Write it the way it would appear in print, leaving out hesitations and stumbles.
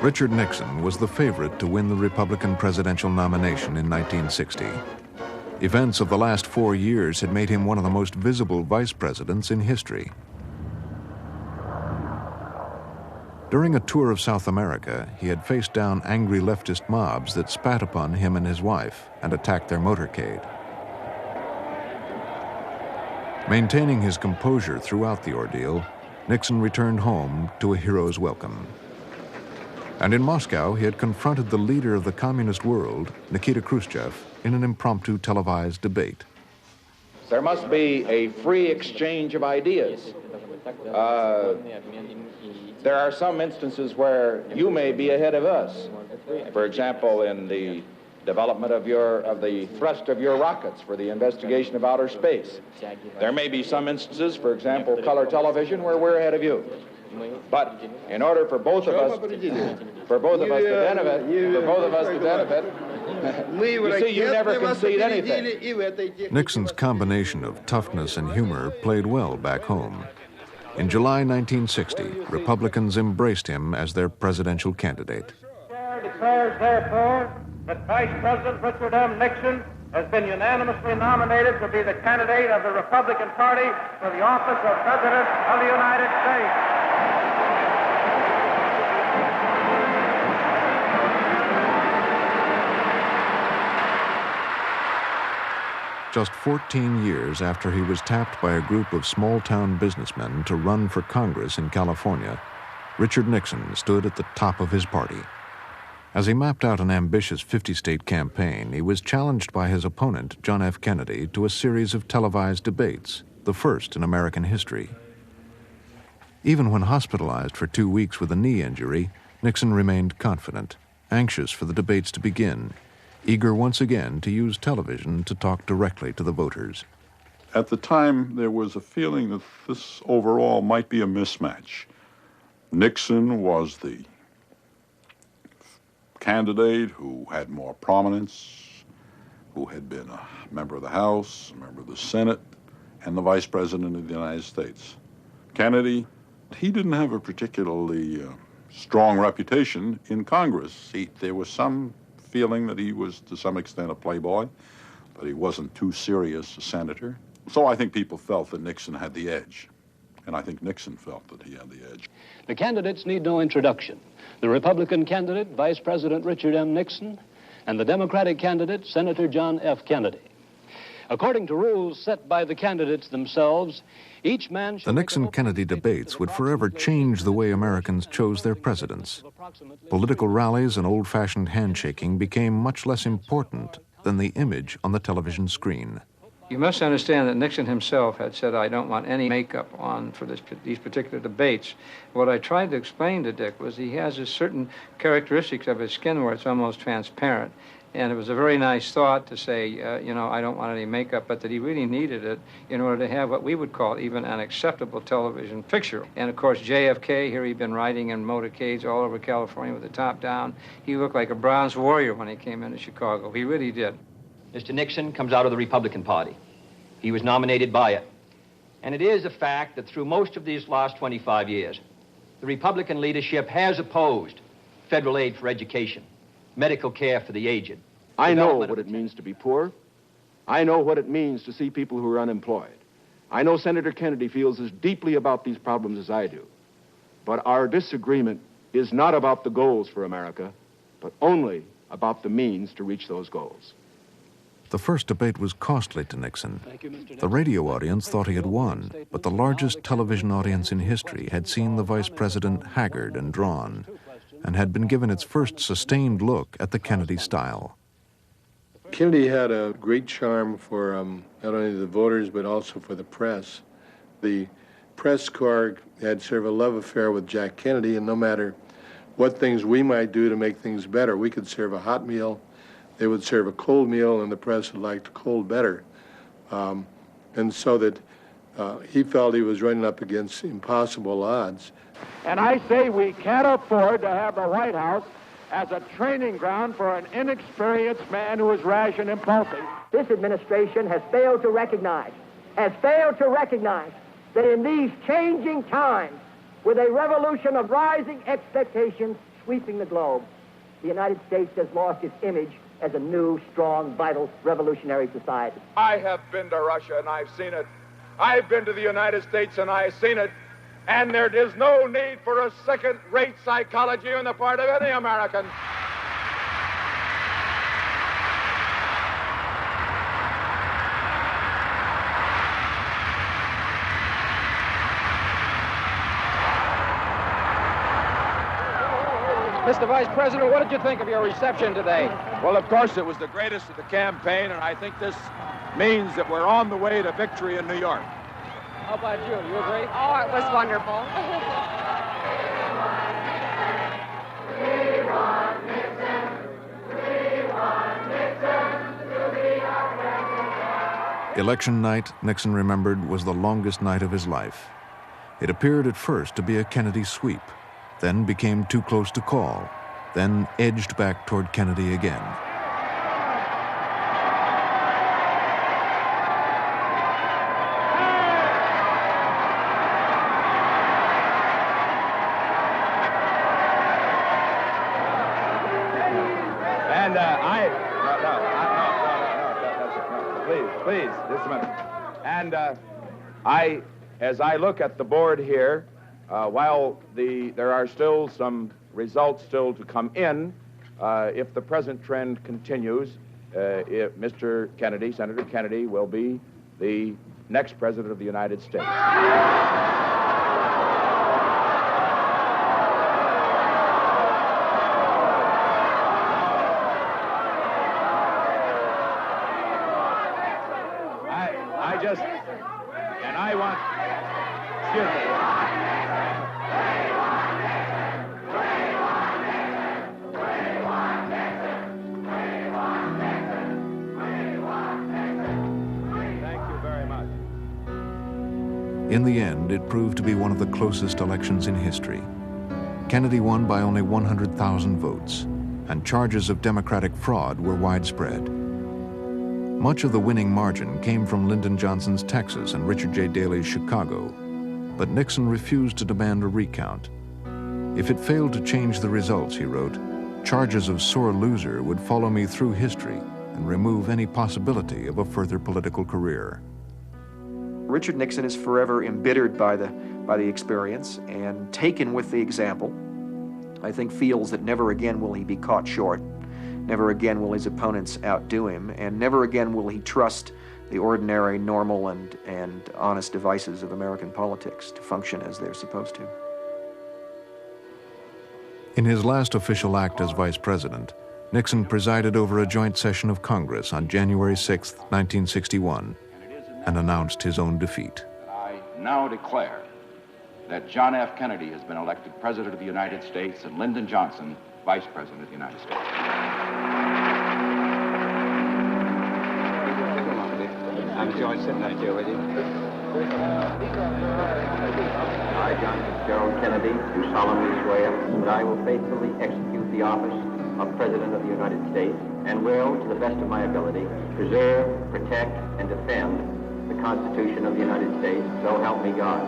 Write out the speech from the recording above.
Richard Nixon was the favorite to win the Republican presidential nomination in 1960. Events of the last 4 years had made him one of the most visible vice presidents in history. During a tour of South America, he had faced down angry leftist mobs that spat upon him and his wife and attacked their motorcade. Maintaining his composure throughout the ordeal, Nixon returned home to a hero's welcome. And in Moscow, he had confronted the leader of the communist world, Nikita Khrushchev, in an impromptu televised debate. There must be a free exchange of ideas. There are some instances where you may be ahead of us. For example, in the development of the thrust of your rockets for the investigation of outer space. There may be some instances, for example, color television, where we're ahead of you. But in order for both of us to benefit, you see, you never concede anything. Nixon's combination of toughness and humor played well back home. In July 1960, Republicans embraced him as their presidential candidate. The chair declares, therefore, that Vice President Richard M. Nixon has been unanimously nominated to be the candidate of the Republican Party for the office of President of the United States. Just 14 years after he was tapped by a group of small-town businessmen to run for Congress in California, Richard Nixon stood at the top of his party. As he mapped out an ambitious 50-state campaign, he was challenged by his opponent, John F. Kennedy, to a series of televised debates, the first in American history. Even when hospitalized for 2 weeks with a knee injury, Nixon remained confident, anxious for the debates to begin, eager once again to use television to talk directly to the voters. At the time, there was a feeling that this overall might be a mismatch. Nixon was the candidate who had more prominence, who had been a member of the House, a member of the Senate, and the Vice President of the United States. Kennedy, he didn't have a particularly strong reputation in Congress. There was some feeling that he was, to some extent, a playboy, that he wasn't too serious a senator. So I think people felt that Nixon had the edge, and I think Nixon felt that he had the edge. The candidates need no introduction. The Republican candidate, Vice President Richard M. Nixon, and the Democratic candidate, Senator John F. Kennedy. According to rules set by the candidates themselves, each man should... The Nixon-Kennedy debates would forever change the way Americans chose their presidents. Political rallies and old-fashioned handshaking became much less important than the image on the television screen. You must understand that Nixon himself had said, I don't want any makeup on for these particular debates. What I tried to explain to Dick was he has a certain characteristics of his skin where it's almost transparent. And it was a very nice thought to say, I don't want any makeup, but that he really needed it in order to have what we would call even an acceptable television picture. And of course, JFK, here he'd been riding in motorcades all over California with the top down. He looked like a bronze warrior when he came into Chicago. He really did. Mr. Nixon comes out of the Republican Party. He was nominated by it. And it is a fact that through most of these last 25 years, the Republican leadership has opposed federal aid for education, medical care for the aged. I know what it means to be poor. I know what it means to see people who are unemployed. I know Senator Kennedy feels as deeply about these problems as I do. But our disagreement is not about the goals for America, but only about the means to reach those goals. The first debate was costly to Nixon. The radio audience thought he had won, but the largest television audience in history had seen the vice president haggard and drawn, and had been given its first sustained look at the Kennedy style. Kennedy had a great charm for not only the voters, but also for the press. The press corps had sort of a love affair with Jack Kennedy, and no matter what things we might do to make things better, we could serve a hot meal, they would serve a cold meal, and the press would like the cold better. And so that he felt he was running up against impossible odds. And I say we can't afford to have the White House as a training ground for an inexperienced man who is rash and impulsive. This administration has failed to recognize that in these changing times, with a revolution of rising expectations, sweeping the globe, the United States has lost its image as a new, strong, vital, revolutionary society. I have been to Russia and I've seen it. I've been to the United States and I've seen it. And there is no need for a second-rate psychology on the part of any American. Mr. Vice President, what did you think of your reception today? Well, of course, it was the greatest of the campaign, and I think this means that we're on the way to victory in New York. How about you? You agree? Oh, it was wonderful. Election night, Nixon remembered, was the longest night of his life. It appeared at first to be a Kennedy sweep, then became too close to call, then edged back toward Kennedy again. Please, just a minute. And as I look at the board here, while there are still some results still to come in, if the present trend continues, if Mr. Kennedy, Senator Kennedy, will be the next president of the United States. In the end, it proved to be one of the closest elections in history. Kennedy won by only 100,000 votes, and charges of Democratic fraud were widespread. Much of the winning margin came from Lyndon Johnson's Texas and Richard J. Daley's Chicago, but Nixon refused to demand a recount. If it failed to change the results, he wrote, charges of sore loser would follow me through history and remove any possibility of a further political career. Richard Nixon is forever embittered by the experience and taken with the example. I think feels that never again will he be caught short, never again will his opponents outdo him, and never again will he trust the ordinary, normal, and honest devices of American politics to function as they're supposed to. In his last official act as vice president, Nixon presided over a joint session of Congress on January 6, 1961, and announced his own defeat. I now declare that John F. Kennedy has been elected President of the United States and Lyndon Johnson Vice President of the United States. I'm enjoying sitting up here with you. I, John Fitzgerald Kennedy, do solemnly swear that I will faithfully execute the office of President of the United States and will, to the best of my ability, preserve, protect, and defend the Constitution of the United States, so help me God.